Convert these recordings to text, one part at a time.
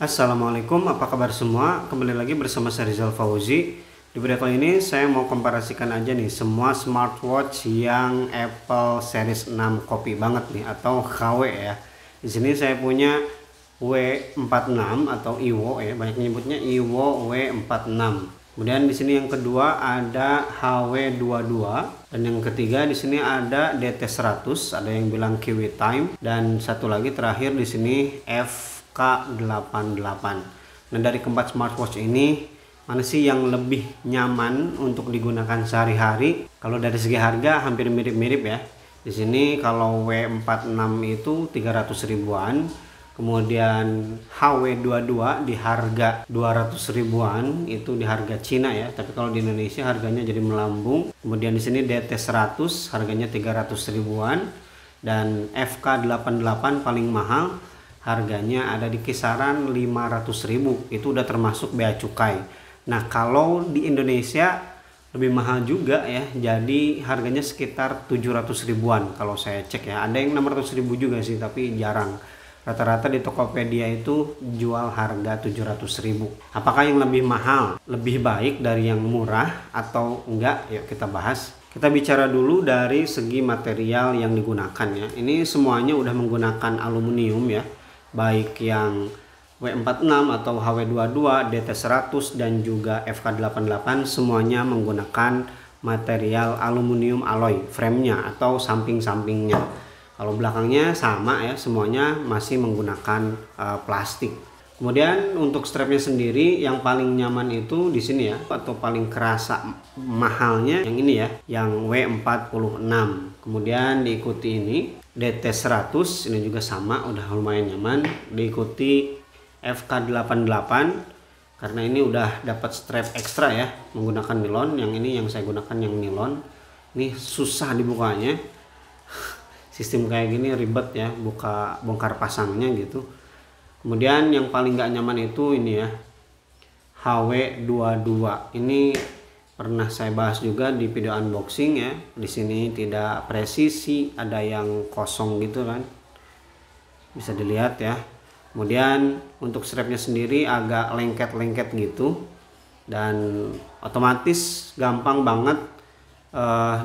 Assalamualaikum, apa kabar semua? Kembali lagi bersama saya Rizal Fauzi. Di video kali ini saya mau komparasikan aja nih semua smartwatch yang Apple Series 6 copy banget nih atau KW ya. Di sini saya punya W46 atau Evo ya, banyak menyebutnya Evo W46. Kemudian di sini yang kedua ada HW22 dan yang ketiga di sini ada DT100, ada yang bilang Kiwi Time dan satu lagi terakhir di sini FK88. Nah, dari keempat smartwatch ini mana sih yang lebih nyaman untuk digunakan sehari-hari? Kalau dari segi harga hampir mirip-mirip ya. Di sini kalau W46 itu 300 ribuan. Kemudian HW22 di harga 200 ribuan, itu di harga Cina ya, tapi kalau di Indonesia harganya jadi melambung. Kemudian di sini DT100 harganya 300 ribuan dan FK88 paling mahal harganya ada di kisaran 500 ribu, itu udah termasuk bea cukai. Nah, kalau di Indonesia lebih mahal juga ya, jadi harganya sekitar 700 ribuan kalau saya cek ya. Ada yang 600 ribu juga sih, tapi jarang. Rata-rata di Tokopedia itu jual harga 700 ribu. Apakah yang lebih mahal lebih baik dari yang murah atau enggak? Yuk kita bahas. Kita bicara dulu dari segi material yang digunakan ya. Ini semuanya udah menggunakan aluminium ya, baik yang W46 atau HW22, DT100 dan juga FK88 semuanya menggunakan material aluminium alloy frame-nya atau samping-sampingnya. Kalau belakangnya sama ya, semuanya masih menggunakan plastik. Kemudian untuk strapnya sendiri yang paling nyaman itu di sini ya, atau paling kerasa mahalnya yang ini ya, yang W46. Kemudian diikuti ini DT100, ini juga sama, udah lumayan nyaman. Diikuti FK88 karena ini udah dapat strap ekstra ya, menggunakan nilon. Yang ini yang saya gunakan yang nilon. Ini susah dibukanya. Sistem kayak gini ribet ya, buka bongkar pasangnya gitu. Kemudian yang paling gak nyaman itu ini ya, HW22. Ini pernah saya bahas juga di video unboxing ya. Di sini tidak presisi, ada yang kosong gitu kan, bisa dilihat ya. Kemudian untuk strapnya sendiri agak lengket-lengket gitu, dan otomatis gampang banget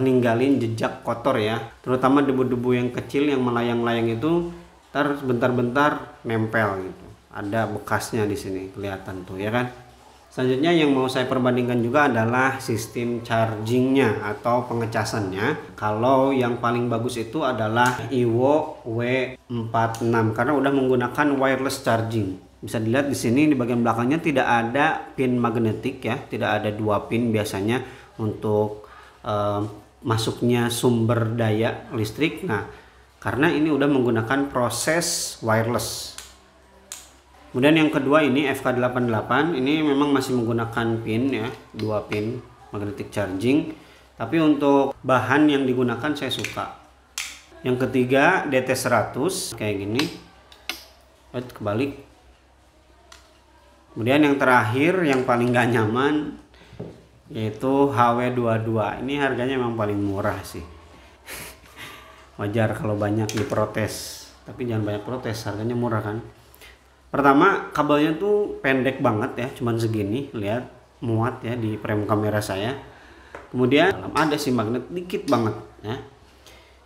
ninggalin jejak kotor ya, terutama debu-debu yang kecil yang melayang-layang itu ntar bentar-bentar nempel gitu, ada bekasnya di sini kelihatan tuh ya kan. Selanjutnya yang mau saya perbandingkan juga adalah sistem chargingnya atau pengecasannya. Kalau yang paling bagus itu adalah Evo W46 karena udah menggunakan wireless charging. Bisa dilihat di sini di bagian belakangnya tidak ada pin magnetik ya, tidak ada dua pin biasanya untuk masuknya sumber daya listrik. Nah, karena ini udah menggunakan proses wireless. Kemudian yang kedua ini FK88, ini memang masih menggunakan pin ya, dua pin magnetic charging, tapi untuk bahan yang digunakan saya suka. Yang ketiga DT100 kayak gini, kebalik. Kemudian yang terakhir yang paling gak nyaman yaitu HW22. Ini harganya memang paling murah sih. Wajar kalau banyak diprotes, tapi jangan banyak protes, harganya murah kan. Pertama, kabelnya tuh pendek banget ya, cuman segini, lihat muat ya di frame kamera saya. Kemudian ada sih magnet dikit banget ya,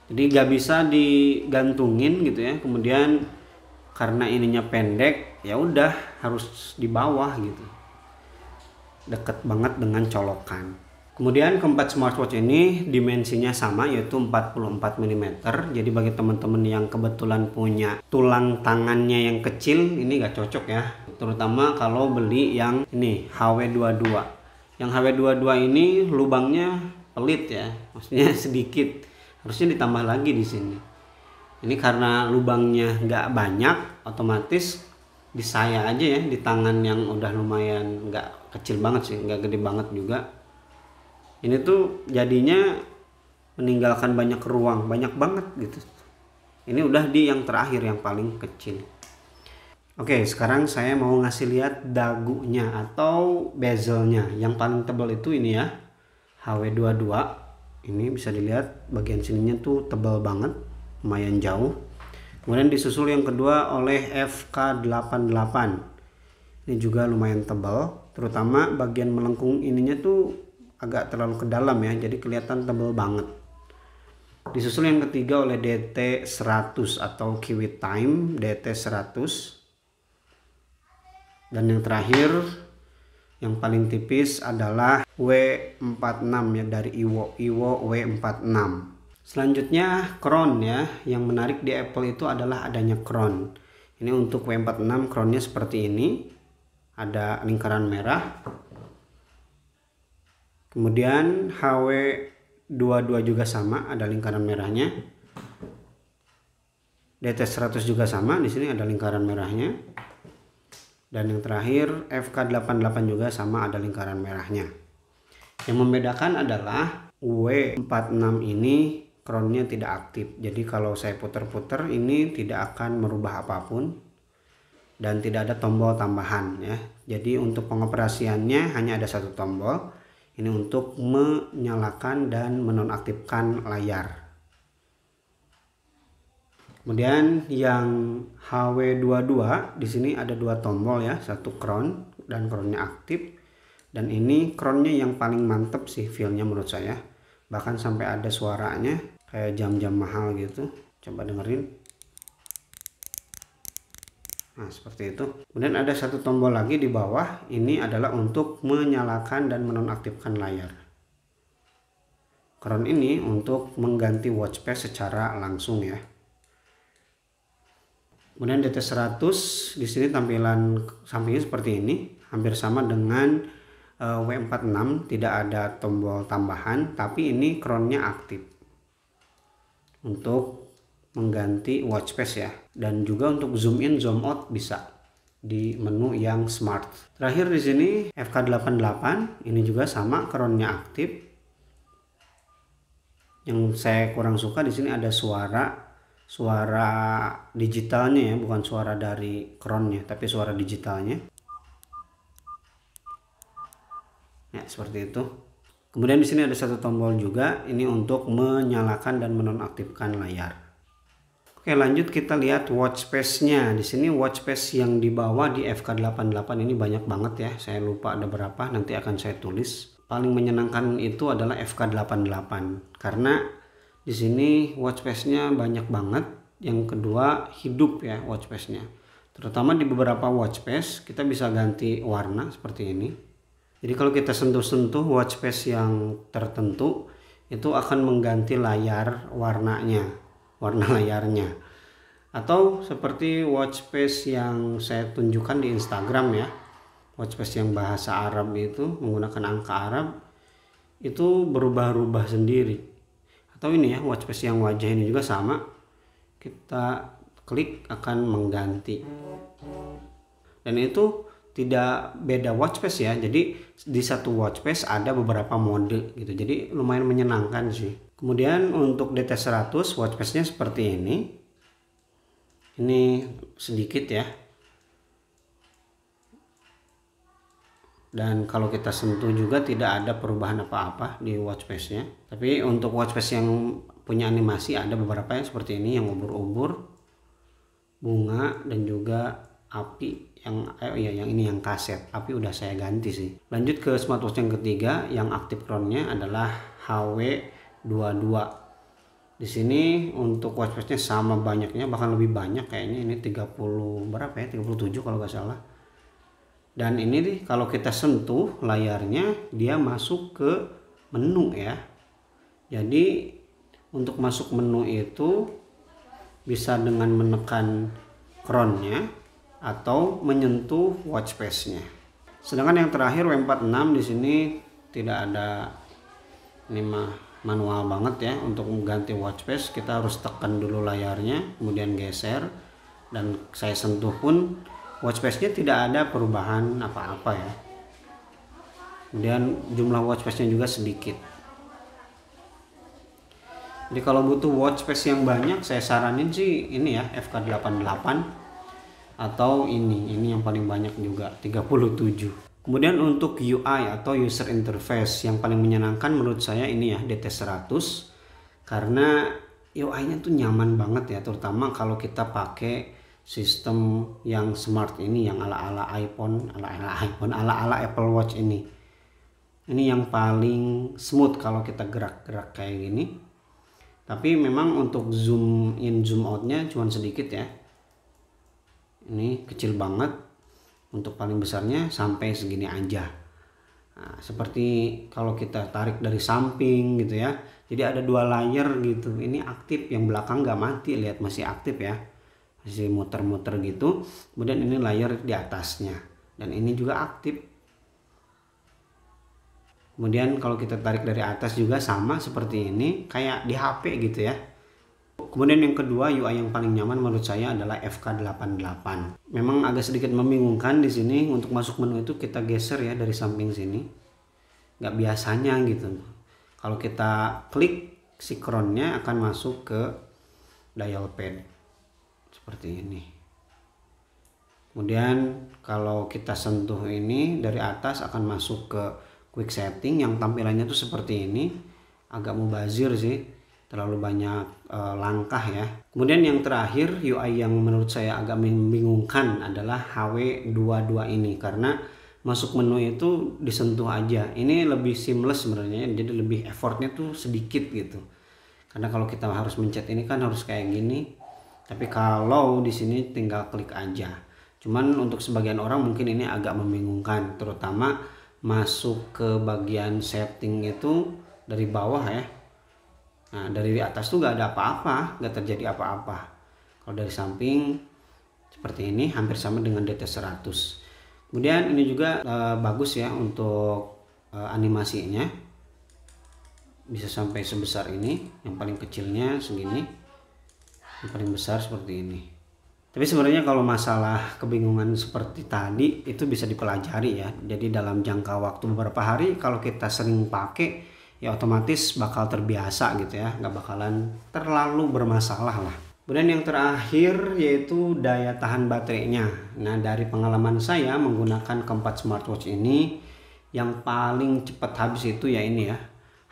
jadi gak bisa digantungin gitu ya. Kemudian karena ininya pendek, ya udah harus di bawah gitu, deket banget dengan colokan. Kemudian keempat smartwatch ini dimensinya sama, yaitu 44 mm. Jadi bagi teman-teman yang kebetulan punya tulang tangannya yang kecil, ini gak cocok ya, terutama kalau beli yang ini HW22. Yang HW22 ini lubangnya pelit ya, maksudnya sedikit, harusnya ditambah lagi di sini. Ini karena lubangnya gak banyak, otomatis di saya aja ya, di tangan yang udah lumayan nggak kecil banget sih, nggak gede banget juga, ini tuh jadinya meninggalkan banyak ruang, banyak banget gitu. Ini udah di yang terakhir yang paling kecil. Oke, sekarang saya mau ngasih lihat dagunya atau bezelnya. Yang paling tebal itu ini ya, HW22. Ini bisa dilihat bagian sininya tuh tebal banget, lumayan jauh. Kemudian disusul yang kedua oleh FK88. Ini juga lumayan tebal, terutama bagian melengkung ininya tuh agak terlalu ke dalam ya, jadi kelihatan tebal banget. Disusul yang ketiga oleh DT100 atau Kiwi Time DT100. Dan yang terakhir yang paling tipis adalah W46 ya, dari Iwo W46. Selanjutnya crown ya, yang menarik di Apple itu adalah adanya crown. Ini untuk W46 crownnya seperti ini, ada lingkaran merah. Kemudian HW22 juga sama, ada lingkaran merahnya. DT100 juga sama, di sini ada lingkaran merahnya. Dan yang terakhir FK88 juga sama, ada lingkaran merahnya. Yang membedakan adalah W46 ini crownnya tidak aktif. Jadi kalau saya putar-putar ini tidak akan merubah apapun dan tidak ada tombol tambahan ya. Jadi untuk pengoperasiannya hanya ada satu tombol. Ini untuk menyalakan dan menonaktifkan layar. Kemudian yang HW22 di sini ada dua tombol ya, satu crown dan crownnya aktif. Dan ini crownnya yang paling mantep sih feelnya menurut saya. Bahkan sampai ada suaranya kayak jam-jam mahal gitu. Coba dengerin. Nah seperti itu. Kemudian ada satu tombol lagi di bawah. Ini adalah untuk menyalakan dan menonaktifkan layar. Crown ini untuk mengganti watch face secara langsung ya. Kemudian DT100 di sini tampilan sampingnya seperti ini, hampir sama dengan W46, tidak ada tombol tambahan, tapi ini crownnya aktif untuk mengganti watch face ya, dan juga untuk zoom in zoom out bisa di menu yang smart. Terakhir di sini FK88, ini juga sama, crownnya aktif. Yang saya kurang suka di sini ada suara digitalnya ya, bukan suara dari crownnya tapi suara digitalnya ya, seperti itu. Kemudian di sini ada satu tombol juga, ini untuk menyalakan dan menonaktifkan layar. Oke, lanjut kita lihat watch face-nya. Di sini watch face yang di bawah di FK88 ini banyak banget ya, saya lupa ada berapa, nanti akan saya tulis. Paling menyenangkan itu adalah FK88 karena di sini watch face-nya banyak banget. Yang kedua hidup ya watch face-nya. Terutama di beberapa watch face kita bisa ganti warna seperti ini. Jadi kalau kita sentuh-sentuh watch face yang tertentu itu akan mengganti layar warnanya, warna layarnya. Atau seperti watch face yang saya tunjukkan di Instagram ya. Watch face yang bahasa Arab itu menggunakan angka Arab itu berubah-ubah sendiri. Atau ini ya, watch face yang wajah ini juga sama, kita klik akan mengganti. Dan itu tidak beda watch face ya, jadi di satu watch face ada beberapa mode gitu, jadi lumayan menyenangkan sih. Kemudian untuk DT100 watch face nya seperti ini sedikit ya, dan kalau kita sentuh juga tidak ada perubahan apa-apa di watch face nya. Tapi untuk watch face yang punya animasi ada beberapa yang seperti ini, yang ubur-ubur, bunga, dan juga api yang ini yang kaset. Api udah saya ganti sih. Lanjut ke smartwatch yang ketiga, yang aktif crownnya adalah HW22. Di sini untuk watch face nya sama banyaknya, bahkan lebih banyak kayaknya, ini 30 berapa ya, 37 kalau nggak salah. Dan ini nih kalau kita sentuh layarnya dia masuk ke menu ya. Jadi untuk masuk menu itu bisa dengan menekan crownnya atau menyentuh watch face-nya. Sedangkan yang terakhir W46 di sini tidak ada, ini mah manual banget ya. Untuk mengganti watch face kita harus tekan dulu layarnya, kemudian geser, dan saya sentuh pun watch face-nya tidak ada perubahan apa-apa ya. Kemudian jumlah watch face-nya juga sedikit. Jadi kalau butuh watch face yang banyak, saya saranin sih ini ya, FK88 atau ini yang paling banyak juga, 37. Kemudian untuk UI atau user interface yang paling menyenangkan menurut saya ini ya, DT100, karena UI-nya tuh nyaman banget ya, terutama kalau kita pakai sistem yang smart ini, yang ala-ala iPhone, ala-ala Apple Watch ini. Ini yang paling smooth kalau kita gerak-gerak kayak gini. Tapi memang untuk zoom in zoom outnya cuma sedikit ya. Ini kecil banget. Untuk paling besarnya sampai segini aja. Nah, seperti kalau kita tarik dari samping gitu ya. Jadi ada 2 layer gitu. Ini aktif, yang belakang nggak mati, lihat masih aktif ya. Masih muter-muter gitu. Kemudian ini layer di atasnya. Dan ini juga aktif. Kemudian kalau kita tarik dari atas juga sama seperti ini, kayak di HP gitu ya. Kemudian yang kedua, UI yang paling nyaman menurut saya adalah FK88. Memang agak sedikit membingungkan di sini, untuk masuk menu itu kita geser ya dari samping sini. Nggak biasanya gitu. Kalau kita klik, sinkronnya akan masuk ke dial pad seperti ini. Kemudian kalau kita sentuh ini dari atas akan masuk ke quick setting yang tampilannya tuh seperti ini. Agak mubazir sih, terlalu banyak langkah ya. Kemudian yang terakhir, UI yang menurut saya agak membingungkan adalah HW22 ini, karena masuk menu itu disentuh aja. Ini lebih seamless sebenarnya, jadi lebih effortnya tuh sedikit gitu. Karena kalau kita harus mencet ini kan harus kayak gini, tapi kalau di sini tinggal klik aja. Cuman untuk sebagian orang mungkin ini agak membingungkan, terutama masuk ke bagian setting itu dari bawah ya. Nah, dari atas tuh gak ada apa-apa, gak terjadi apa-apa. Kalau dari samping seperti ini hampir sama dengan DT100. Kemudian ini juga bagus ya untuk animasinya. Bisa sampai sebesar ini, yang paling kecilnya segini, yang paling besar seperti ini. Tapi sebenarnya kalau masalah kebingungan seperti tadi itu bisa dipelajari ya. Jadi dalam jangka waktu beberapa hari kalau kita sering pakai ya otomatis bakal terbiasa gitu ya, nggak bakalan terlalu bermasalah lah. Kemudian yang terakhir yaitu daya tahan baterainya. Nah, dari pengalaman saya menggunakan keempat smartwatch ini, yang paling cepat habis itu ya ini ya,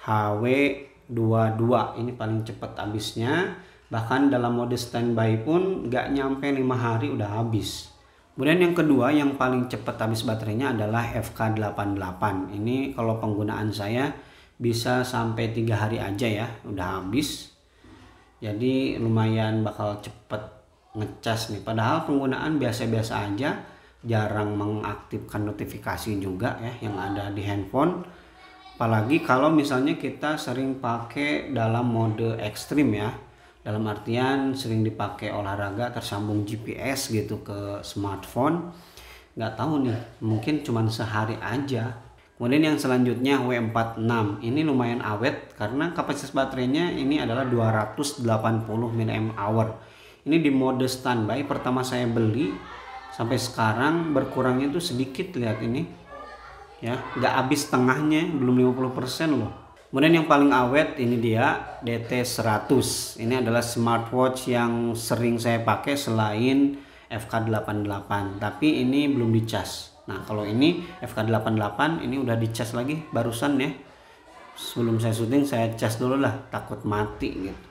HW22 ini paling cepat habisnya. Bahkan dalam mode standby pun nggak nyampe 5 hari udah habis. Kemudian yang kedua yang paling cepat habis baterainya adalah FK88. Ini kalau penggunaan saya bisa sampai 3 hari aja ya udah habis. Jadi lumayan bakal cepet ngecas nih. Padahal penggunaan biasa-biasa aja, jarang mengaktifkan notifikasi juga ya yang ada di handphone. Apalagi kalau misalnya kita sering pakai dalam mode ekstrim ya. Dalam artian sering dipakai olahraga, tersambung GPS gitu ke smartphone. Nggak tahu nih, mungkin cuma sehari aja. Kemudian yang selanjutnya W46. Ini lumayan awet karena kapasitas baterainya ini adalah 280 mAh. Ini di mode standby. Pertama saya beli sampai sekarang berkurangnya tuh sedikit, lihat ini. Ya, nggak habis setengahnya, belum 50% loh. Kemudian yang paling awet ini dia DT100. Ini adalah smartwatch yang sering saya pakai selain FK88, tapi ini belum dicas. Nah, kalau ini FK88 ini udah dicas lagi barusan ya. Sebelum saya syuting saya cas dulu lah, takut mati gitu.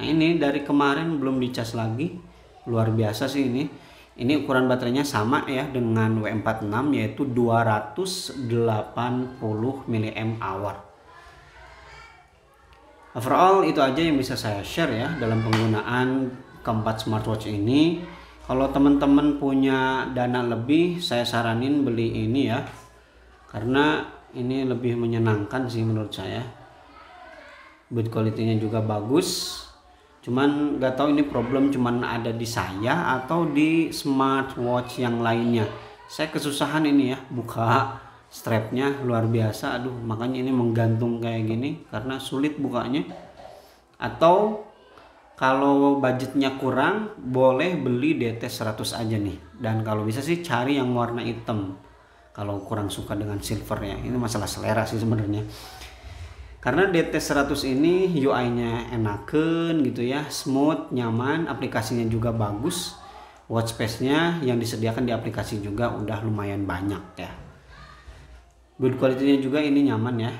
Nah, ini dari kemarin belum dicas lagi. Luar biasa sih ini. Ini ukuran baterainya sama ya dengan W46 yaitu 280 mAh. Overall itu aja yang bisa saya share ya dalam penggunaan keempat smartwatch ini. Kalau teman-teman punya dana lebih, saya saranin beli ini ya, karena ini lebih menyenangkan sih menurut saya. Build quality-nya juga bagus. Cuman nggak tahu ini problem cuman ada di saya atau di smartwatch yang lainnya. Saya kesusahan ini ya buka strapnya, luar biasa. Aduh, makanya ini menggantung kayak gini karena sulit bukanya. Atau kalau budgetnya kurang, boleh beli DT100 aja nih. Dan kalau bisa sih cari yang warna hitam. Kalau kurang suka dengan silver ya, ini masalah selera sih sebenarnya. Karena DT100 ini UI-nya enaken gitu ya, smooth, nyaman, aplikasinya juga bagus. Watch face-nya yang disediakan di aplikasi juga udah lumayan banyak ya. Build quality-nya juga ini nyaman ya,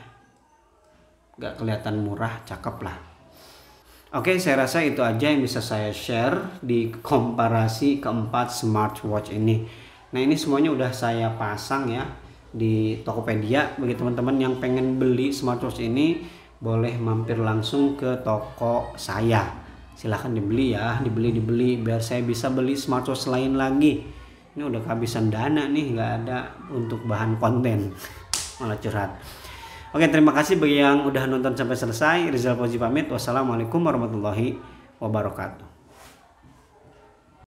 gak kelihatan murah, cakep lah. Oke, saya rasa itu aja yang bisa saya share di komparasi keempat smartwatch ini. Nah, ini semuanya udah saya pasang ya di Tokopedia. Bagi teman-teman yang pengen beli smartwatch ini, boleh mampir langsung ke toko saya. Silahkan dibeli ya, dibeli biar saya bisa beli smartwatch lain lagi. Ini udah kehabisan dana nih, nggak ada untuk bahan konten. Malah curhat. Oke, terima kasih bagi yang udah nonton sampai selesai. Rizal Fauzi pamit. Wassalamualaikum warahmatullahi wabarakatuh.